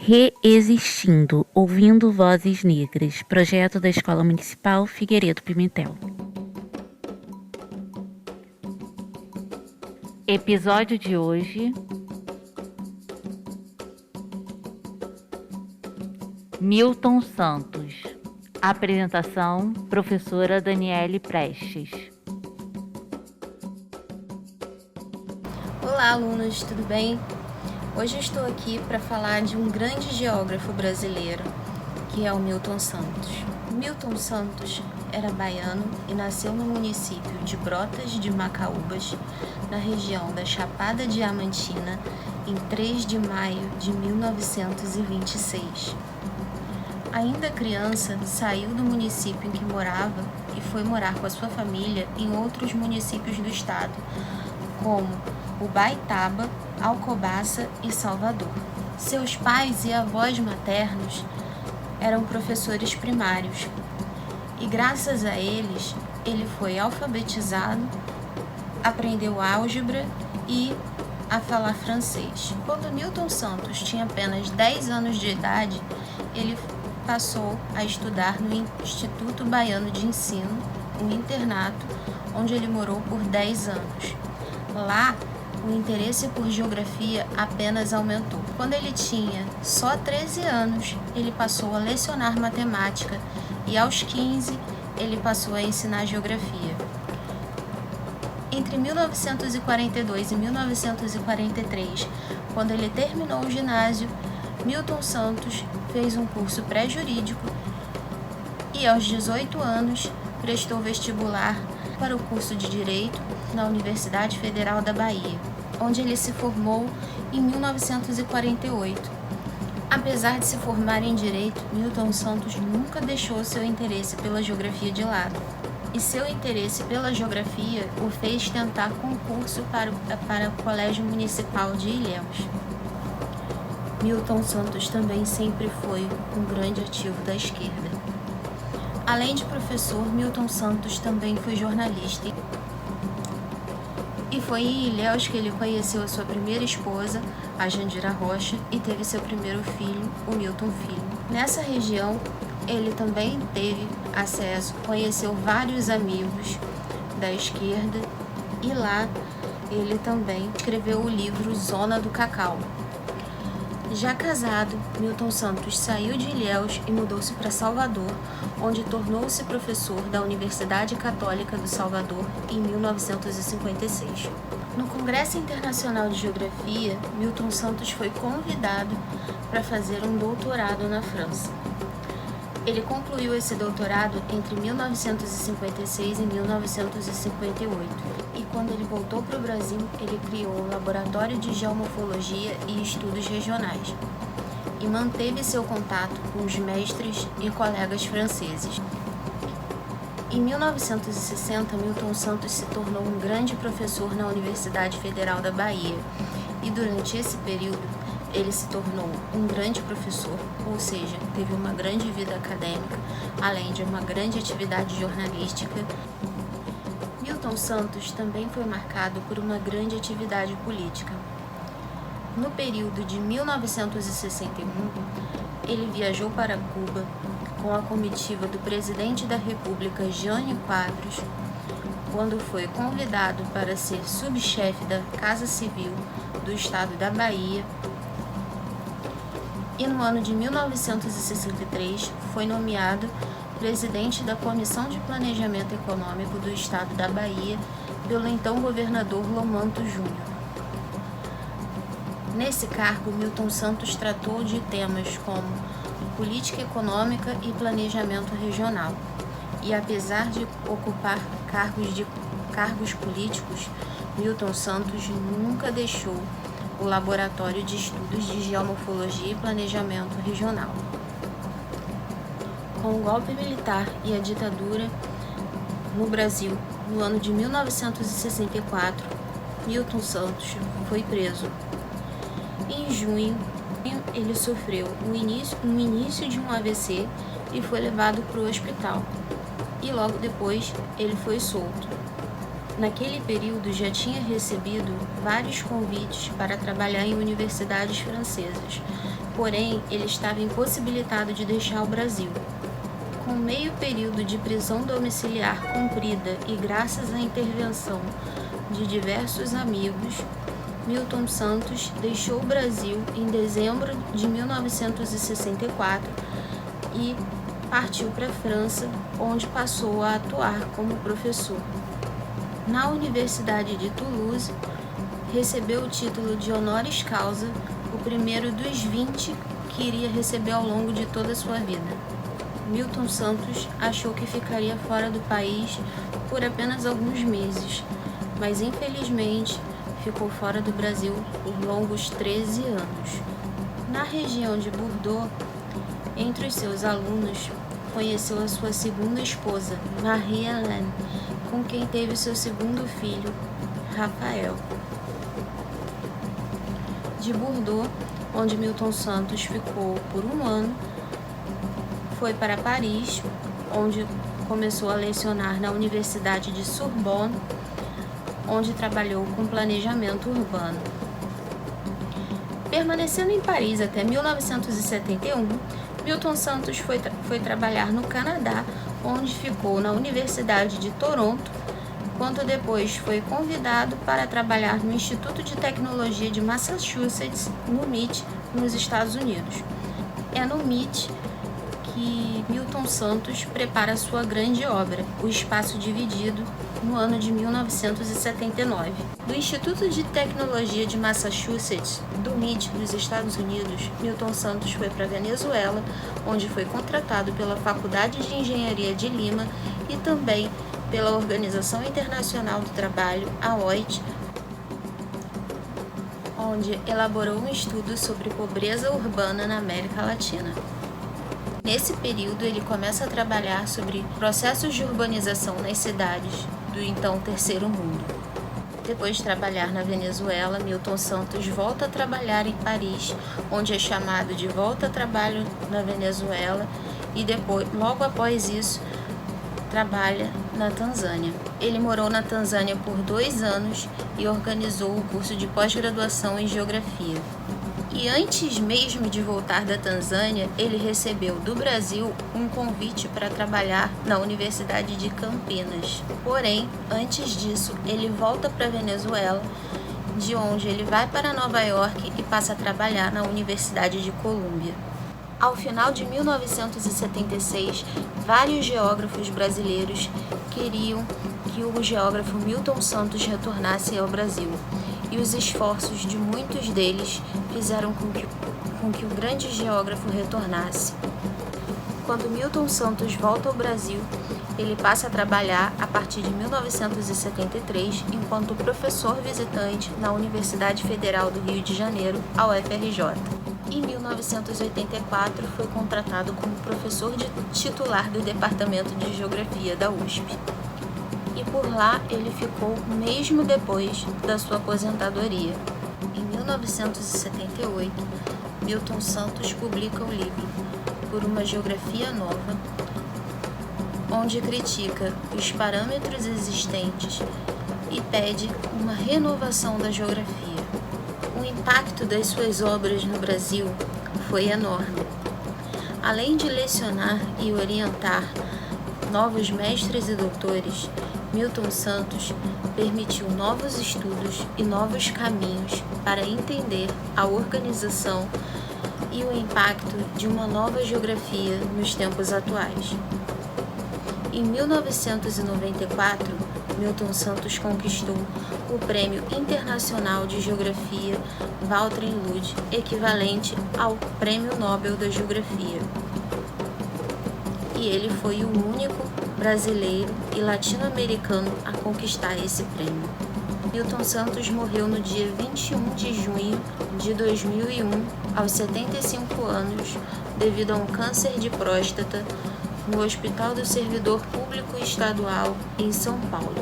Reexistindo, ouvindo vozes negras, projeto da Escola Municipal Figueiredo Pimentel. Episódio de hoje: Milton Santos. Apresentação: professora Daniele Prestes. Olá, alunos, tudo bem? Hoje eu estou aqui para falar de um grande geógrafo brasileiro, que é o Milton Santos. Milton Santos era baiano e nasceu no município de Brotas de Macaúbas, na região da Chapada Diamantina, em 3 de maio de 1926. Ainda criança, saiu do município em que morava e foi morar com a sua família em outros municípios do estado, como Ubaitaba, Alcobaça e Salvador. Seus pais e avós maternos eram professores primários e, graças a eles, ele foi alfabetizado, aprendeu álgebra e a falar francês. Quando Milton Santos tinha apenas 10 anos de idade, ele passou a estudar no Instituto Baiano de Ensino, um internato, onde ele morou por 10 anos. Lá, o interesse por geografia apenas aumentou. Quando ele tinha só 13 anos, ele passou a lecionar matemática e aos 15 ele passou a ensinar geografia. Entre 1942 e 1943, quando ele terminou o ginásio, Milton Santos fez um curso pré-jurídico e aos 18 anos prestou vestibular para o curso de Direito na Universidade Federal da Bahia, onde ele se formou em 1948. Apesar de se formar em Direito, Milton Santos nunca deixou seu interesse pela geografia de lado. E seu interesse pela geografia o fez tentar concurso para o Colégio Municipal de Ilhéus. Milton Santos também sempre foi um grande ativo da esquerda. Além de professor, Milton Santos também foi jornalista. E foi em Ilhéus que ele conheceu a sua primeira esposa, a Jandira Rocha, e teve seu primeiro filho, o Milton Filho. Nessa região, ele também teve acesso, conheceu vários amigos da esquerda e lá ele também escreveu o livro Zona do Cacau. Já casado, Milton Santos saiu de Ilhéus e mudou-se para Salvador, onde tornou-se professor da Universidade Católica do Salvador em 1956. No Congresso Internacional de Geografia, Milton Santos foi convidado para fazer um doutorado na França. Ele concluiu esse doutorado entre 1956 e 1958, e quando ele voltou para o Brasil, ele criou o Laboratório de Geomorfologia e Estudos Regionais, e manteve seu contato com os mestres e colegas franceses. Em 1960, Milton Santos se tornou um grande professor na Universidade Federal da Bahia, e durante esse período, ele se tornou um grande professor, ou seja, teve uma grande vida acadêmica, além de uma grande atividade jornalística. Milton Santos também foi marcado por uma grande atividade política. No período de 1961, ele viajou para Cuba com a comitiva do presidente da República, Jânio Quadros, quando foi convidado para ser subchefe da Casa Civil do estado da Bahia. E no ano de 1963 foi nomeado presidente da Comissão de Planejamento Econômico do estado da Bahia pelo então governador Lomanto Júnior. Nesse cargo, Milton Santos tratou de temas como política econômica e planejamento regional. E apesar de ocupar cargos políticos, Milton Santos nunca deixou o Laboratório de Estudos de Geomorfologia e Planejamento Regional. Com o golpe militar e a ditadura no Brasil, no ano de 1964, Milton Santos foi preso. Em junho, ele sofreu um início de um AVC e foi levado para o hospital. E logo depois, ele foi solto. Naquele período já tinha recebido vários convites para trabalhar em universidades francesas, porém ele estava impossibilitado de deixar o Brasil. Com meio período de prisão domiciliar cumprida e graças à intervenção de diversos amigos, Milton Santos deixou o Brasil em dezembro de 1964 e partiu para a França, onde passou a atuar como professor. Na Universidade de Toulouse, recebeu o título de honoris causa, o primeiro dos 20 que iria receber ao longo de toda a sua vida. Milton Santos achou que ficaria fora do país por apenas alguns meses, mas infelizmente ficou fora do Brasil por longos 13 anos. Na região de Bordeaux, entre os seus alunos, conheceu a sua segunda esposa, Marie-Hélène, com quem teve seu segundo filho, Rafael. De Bordeaux, onde Milton Santos ficou por um ano, foi para Paris, onde começou a lecionar na Universidade de Sorbonne, onde trabalhou com planejamento urbano. Permanecendo em Paris até 1971, Milton Santos foi trabalhar no Canadá, onde ficou na Universidade de Toronto, quando depois foi convidado para trabalhar no Instituto de Tecnologia de Massachusetts, no MIT, nos Estados Unidos. É no MIT que Milton Santos prepara sua grande obra, O Espaço Dividido, no ano de 1979. Do Instituto de Tecnologia de Massachusetts, do MIT, nos Estados Unidos, Milton Santos foi para a Venezuela, onde foi contratado pela Faculdade de Engenharia de Lima e também pela Organização Internacional do Trabalho, a OIT, onde elaborou um estudo sobre pobreza urbana na América Latina. Nesse período, ele começa a trabalhar sobre processos de urbanização nas cidades do então Terceiro Mundo. Depois de trabalhar na Venezuela, Milton Santos volta a trabalhar em Paris, onde é chamado de volta a trabalho na Venezuela e depois, logo após isso, trabalha na Tanzânia. Ele morou na Tanzânia por 2 anos e organizou o curso de pós-graduação em Geografia. E antes mesmo de voltar da Tanzânia, ele recebeu do Brasil um convite para trabalhar na Universidade de Campinas. Porém, antes disso, ele volta para a Venezuela, de onde ele vai para Nova York e passa a trabalhar na Universidade de Colômbia. Ao final de 1976, vários geógrafos brasileiros queriam que o geógrafo Milton Santos retornasse ao Brasil, e os esforços de muitos deles fizeram com que o grande geógrafo retornasse. Quando Milton Santos volta ao Brasil, ele passa a trabalhar a partir de 1973 enquanto professor visitante na Universidade Federal do Rio de Janeiro, a UFRJ. Em 1984, foi contratado como professor titular do Departamento de Geografia da USP. E por lá ele ficou mesmo depois da sua aposentadoria. Em 1978, Milton Santos publica o livro Por uma Geografia Nova, onde critica os parâmetros existentes e pede uma renovação da geografia. O impacto das suas obras no Brasil foi enorme. Além de lecionar e orientar novos mestres e doutores, Milton Santos permitiu novos estudos e novos caminhos para entender a organização e o impacto de uma nova geografia nos tempos atuais. Em 1994, Milton Santos conquistou o Prêmio Internacional de Geografia Walter Lud, equivalente ao Prêmio Nobel da Geografia. E ele foi o único brasileiro e latino-americano a conquistar esse prêmio. Milton Santos morreu no dia 21 de junho de 2001, aos 75 anos, devido a um câncer de próstata, no Hospital do Servidor Público Estadual, em São Paulo.